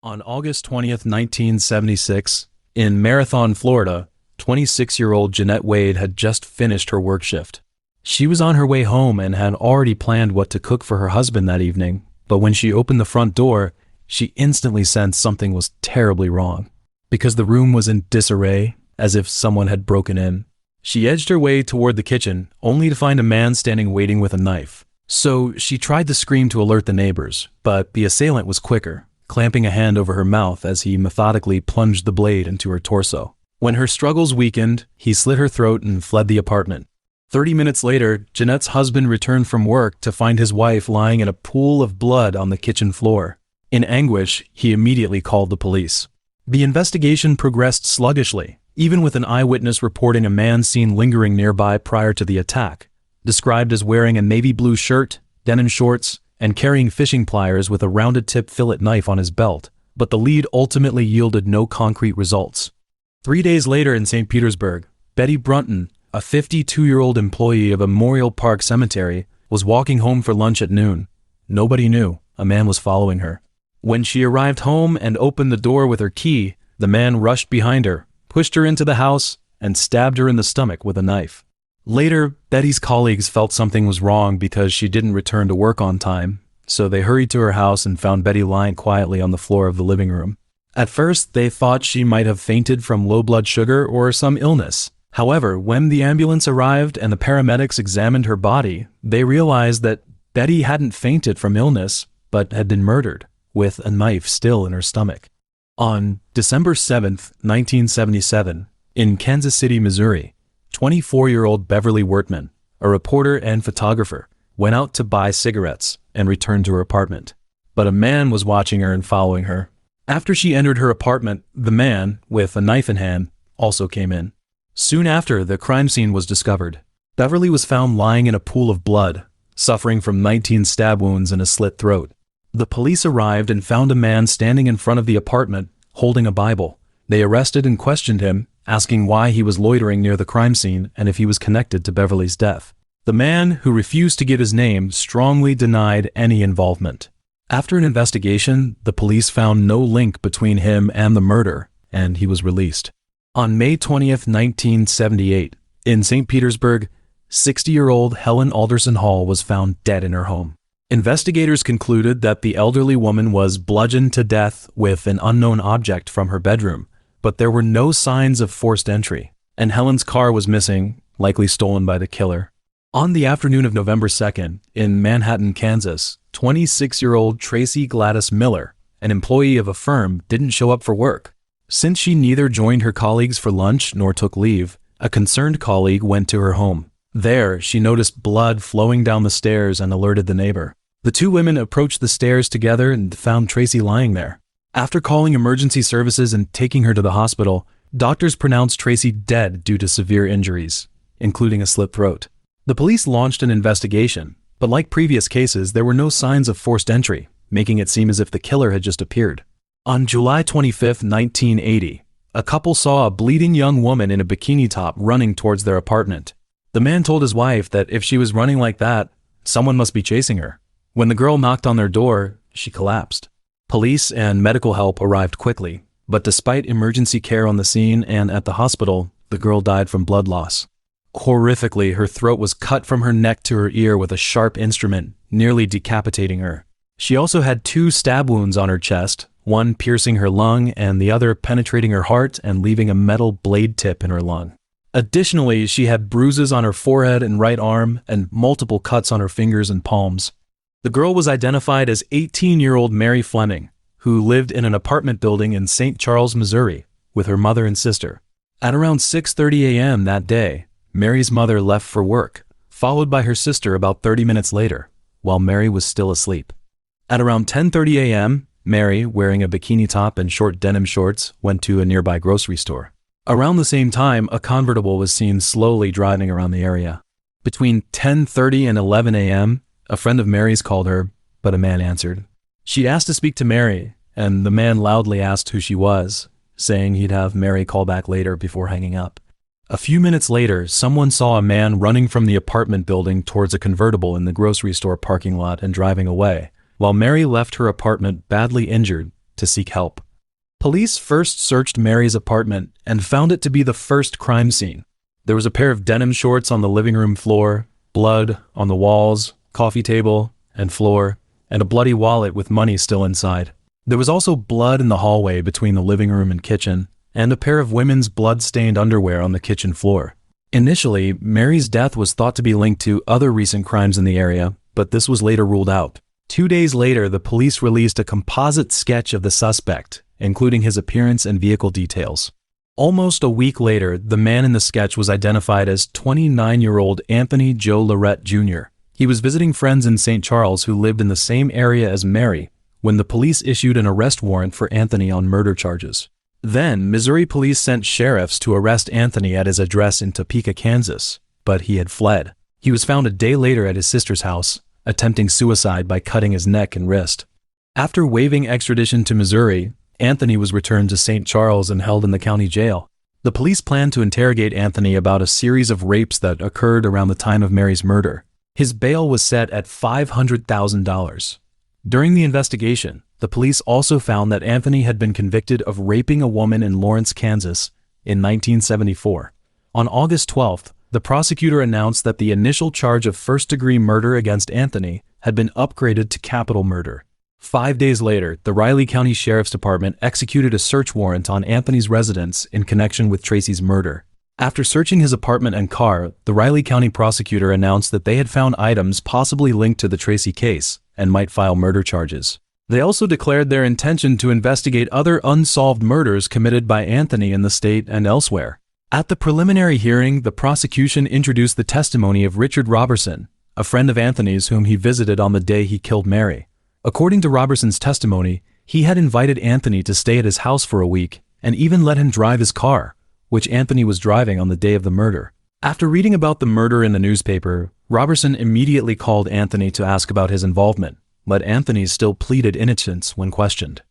On August 20th, 1976, in Marathon, Florida, 26-year-old Jeanette Wade had just finished her work shift. She was on her way home and had already planned what to cook for her husband that evening, but when she opened the front door, she instantly sensed something was terribly wrong. Because the room was in disarray, as if someone had broken in. She edged her way toward the kitchen, only to find a man standing waiting with a knife. So she tried to scream to alert the neighbors, but the assailant was quicker, clamping a hand over her mouth as he methodically plunged the blade into her torso. When her struggles weakened, he slit her throat and fled the apartment. 30 minutes later, Jeanette's husband returned from work to find his wife lying in a pool of blood on the kitchen floor. In anguish, he immediately called the police. The investigation progressed sluggishly, even with an eyewitness reporting a man seen lingering nearby prior to the attack, described as wearing a navy blue shirt, denim shorts, and carrying fishing pliers with a rounded-tip fillet knife on his belt, but the lead ultimately yielded no concrete results. 3 days later in St. Petersburg, Betty Brunton, a 52-year-old employee of a Memorial Park cemetery, was walking home for lunch at noon. Nobody knew a man was following her. When she arrived home and opened the door with her key, the man rushed behind her, pushed her into the house, and stabbed her in the stomach with a knife. Later, Betty's colleagues felt something was wrong because she didn't return to work on time, so they hurried to her house and found Betty lying quietly on the floor of the living room. At first, they thought she might have fainted from low blood sugar or some illness. However, when the ambulance arrived and the paramedics examined her body, they realized that Betty hadn't fainted from illness, but had been murdered, with a knife still in her stomach. On December 7th, 1977, in Kansas City, Missouri, 24-year-old Beverly Wertman, a reporter and photographer, went out to buy cigarettes and returned to her apartment. But a man was watching her and following her. After she entered her apartment, the man, with a knife in hand, also came in. Soon after, the crime scene was discovered. Beverly was found lying in a pool of blood, suffering from 19 stab wounds and a slit throat. The police arrived and found a man standing in front of the apartment, holding a Bible. They arrested and questioned him, asking why he was loitering near the crime scene and if he was connected to Beverly's death. The man, who refused to give his name, strongly denied any involvement. After an investigation, the police found no link between him and the murder, and he was released. On May 20th, 1978, in St. Petersburg, 60-year-old Helen Alderson Hall was found dead in her home. Investigators concluded that the elderly woman was bludgeoned to death with an unknown object from her bedroom, but there were no signs of forced entry, and Helen's car was missing, likely stolen by the killer. On the afternoon of November 2nd, in Manhattan, Kansas, 26-year-old Tracy Gladys Miller, an employee of a firm, didn't show up for work. Since she neither joined her colleagues for lunch nor took leave, a concerned colleague went to her home. There, she noticed blood flowing down the stairs and alerted the neighbor. The two women approached the stairs together and found Tracy lying there. After calling emergency services and taking her to the hospital, doctors pronounced Tracy dead due to severe injuries, including a slit throat. The police launched an investigation, but like previous cases, there were no signs of forced entry, making it seem as if the killer had just appeared. On July 25, 1980, a couple saw a bleeding young woman in a bikini top running towards their apartment. The man told his wife that if she was running like that, someone must be chasing her. When the girl knocked on their door, she collapsed. Police and medical help arrived quickly, but despite emergency care on the scene and at the hospital, the girl died from blood loss. Horrifically, her throat was cut from her neck to her ear with a sharp instrument, nearly decapitating her. She also had 2 stab wounds on her chest, one piercing her lung and the other penetrating her heart and leaving a metal blade tip in her lung. Additionally, she had bruises on her forehead and right arm and multiple cuts on her fingers and palms. The girl was identified as 18-year-old Mary Fleming, who lived in an apartment building in St. Charles, Missouri, with her mother and sister. At around 6:30 a.m. that day, Mary's mother left for work, followed by her sister about 30 minutes later, while Mary was still asleep. At around 10:30 a.m., Mary, wearing a bikini top and short denim shorts, went to a nearby grocery store. Around the same time, a convertible was seen slowly driving around the area. Between 10:30 and 11 a.m., a friend of Mary's called her, but a man answered. She'd asked to speak to Mary, and the man loudly asked who she was, saying he'd have Mary call back later before hanging up. A few minutes later, someone saw a man running from the apartment building towards a convertible in the grocery store parking lot and driving away, while Mary left her apartment badly injured to seek help. Police first searched Mary's apartment and found it to be the first crime scene. There was a pair of denim shorts on the living room floor, blood on the walls, coffee table, and floor, and a bloody wallet with money still inside. There was also blood in the hallway between the living room and kitchen, and a pair of women's blood-stained underwear on the kitchen floor. Initially, Mary's death was thought to be linked to other recent crimes in the area, but this was later ruled out. 2 days later, the police released a composite sketch of the suspect, including his appearance and vehicle details. Almost a week later, the man in the sketch was identified as 29-year-old Anthony Joe LaRette Jr. He was visiting friends in St. Charles who lived in the same area as Mary when the police issued an arrest warrant for Anthony on murder charges. Then, Missouri police sent sheriffs to arrest Anthony at his address in Topeka, Kansas, but he had fled. He was found a day later at his sister's house, attempting suicide by cutting his neck and wrist. After waiving extradition to Missouri, Anthony was returned to St. Charles and held in the county jail. The police planned to interrogate Anthony about a series of rapes that occurred around the time of Mary's murder. His bail was set at $500,000. During the investigation, the police also found that Anthony had been convicted of raping a woman in Lawrence, Kansas, in 1974. On August 12th, the prosecutor announced that the initial charge of first-degree murder against Anthony had been upgraded to capital murder. 5 days later, the Riley County Sheriff's Department executed a search warrant on Anthony's residence in connection with Tracy's murder. After searching his apartment and car, the Riley County prosecutor announced that they had found items possibly linked to the Tracy case and might file murder charges. They also declared their intention to investigate other unsolved murders committed by Anthony in the state and elsewhere. At the preliminary hearing, the prosecution introduced the testimony of Richard Robertson, a friend of Anthony's whom he visited on the day he killed Mary. According to Robertson's testimony, he had invited Anthony to stay at his house for a week and even let him drive his car, which Anthony was driving on the day of the murder. After reading about the murder in the newspaper, Robertson immediately called Anthony to ask about his involvement, but Anthony still pleaded innocence when questioned.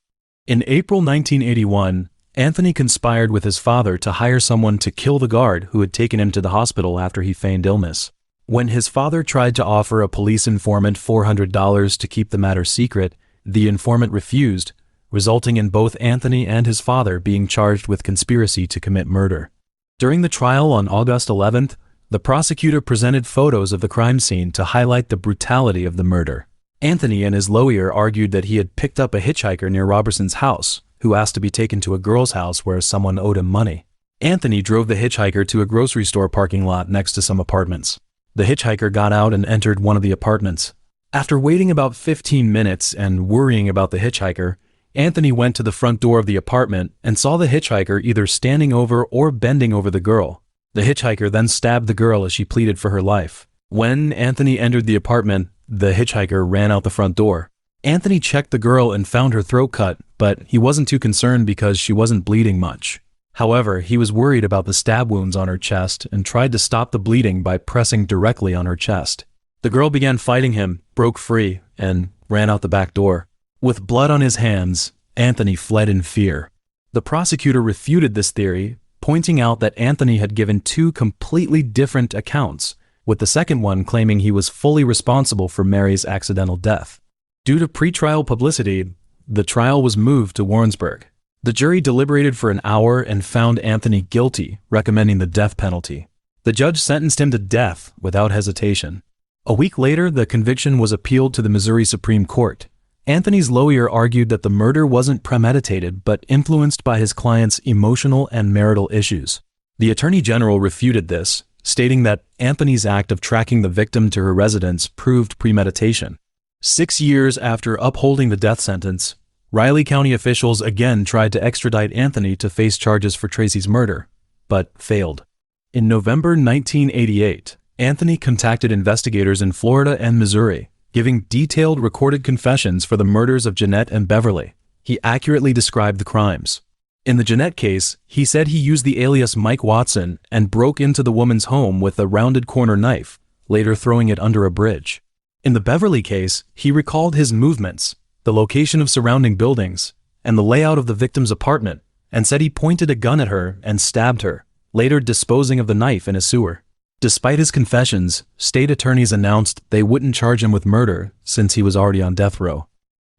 In April 1981, Anthony conspired with his father to hire someone to kill the guard who had taken him to the hospital after he feigned illness. When his father tried to offer a police informant $400 to keep the matter secret, the informant refused, resulting in both Anthony and his father being charged with conspiracy to commit murder. During the trial on August 11th, the prosecutor presented photos of the crime scene to highlight the brutality of the murder. Anthony and his lawyer argued that he had picked up a hitchhiker near Robertson's house, who asked to be taken to a girl's house where someone owed him money. Anthony drove the hitchhiker to a grocery store parking lot next to some apartments. The hitchhiker got out and entered one of the apartments. After waiting about 15 minutes and worrying about the hitchhiker, Anthony went to the front door of the apartment and saw the hitchhiker either standing over or bending over the girl. The hitchhiker then stabbed the girl as she pleaded for her life. When Anthony entered the apartment, the hitchhiker ran out the front door. Anthony checked the girl and found her throat cut, but he wasn't too concerned because she wasn't bleeding much. However, he was worried about the stab wounds on her chest and tried to stop the bleeding by pressing directly on her chest. The girl began fighting him, broke free, and ran out the back door. With blood on his hands, Anthony fled in fear. The prosecutor refuted this theory, pointing out that Anthony had given two completely different accounts, with the second one claiming he was fully responsible for Mary's accidental death. Due to pretrial publicity, the trial was moved to Warrensburg. The jury deliberated for an hour and found Anthony guilty, recommending the death penalty. The judge sentenced him to death without hesitation. A week later, the conviction was appealed to the Missouri Supreme Court. Anthony's lawyer argued that the murder wasn't premeditated but influenced by his client's emotional and marital issues. The Attorney General refuted this, stating that Anthony's act of tracking the victim to her residence proved premeditation. 6 years after upholding the death sentence, Riley County officials again tried to extradite Anthony to face charges for Tracy's murder, but failed. In November 1988, Anthony contacted investigators in Florida and Missouri, giving detailed recorded confessions for the murders of Jeanette and Beverly. He accurately described the crimes. In the Jeanette case, he said he used the alias Mike Watson and broke into the woman's home with a rounded corner knife, later throwing it under a bridge. In the Beverly case, he recalled his movements, the location of surrounding buildings, and the layout of the victim's apartment, and said he pointed a gun at her and stabbed her, later disposing of the knife in a sewer. Despite his confessions, state attorneys announced they wouldn't charge him with murder since he was already on death row.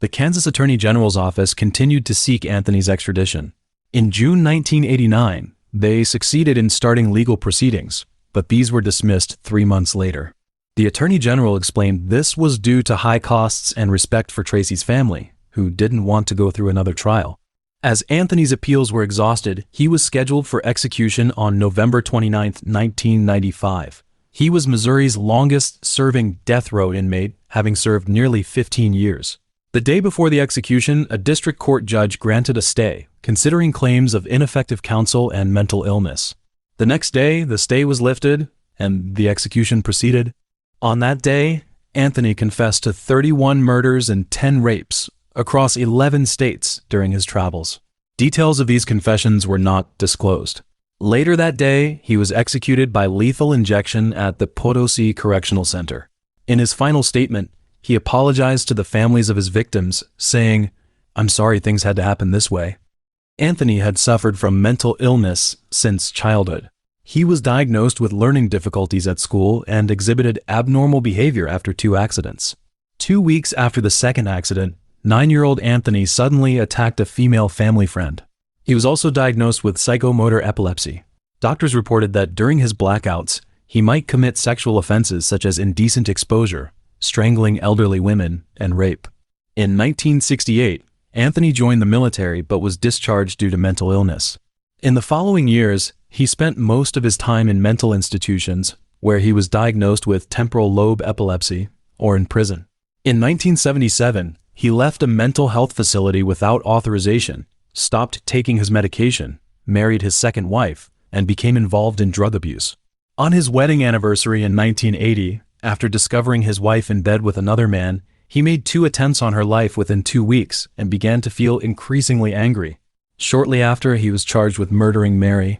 The Kansas Attorney General's office continued to seek Anthony's extradition. In June 1989, they succeeded in starting legal proceedings, but these were dismissed 3 months later. The Attorney General explained this was due to high costs and respect for Tracy's family, who didn't want to go through another trial. As Anthony's appeals were exhausted, he was scheduled for execution on November 29, 1995. He was Missouri's longest-serving death row inmate, having served nearly 15 years. The day before the execution, a district court judge granted a stay, considering claims of ineffective counsel and mental illness. The next day, the stay was lifted, and the execution proceeded. On that day, Anthony confessed to 31 murders and 10 rapes across 11 states during his travels. Details of these confessions were not disclosed. Later that day, he was executed by lethal injection at the Potosi Correctional Center. In his final statement, he apologized to the families of his victims, saying, "I'm sorry things had to happen this way." Anthony had suffered from mental illness since childhood. He was diagnosed with learning difficulties at school and exhibited abnormal behavior after 2 accidents. 2 weeks after the second accident, 9-year-old Anthony suddenly attacked a female family friend. He was also diagnosed with psychomotor epilepsy. Doctors reported that during his blackouts, he might commit sexual offenses such as indecent exposure, strangling elderly women, and rape. In 1968, Anthony joined the military but was discharged due to mental illness. In the following years, he spent most of his time in mental institutions, where he was diagnosed with temporal lobe epilepsy, or in prison. In 1977, he left a mental health facility without authorization, stopped taking his medication, married his second wife, and became involved in drug abuse. On his wedding anniversary in 1980, after discovering his wife in bed with another man, he made 2 attempts on her life within 2 weeks and began to feel increasingly angry. Shortly after, he was charged with murdering Mary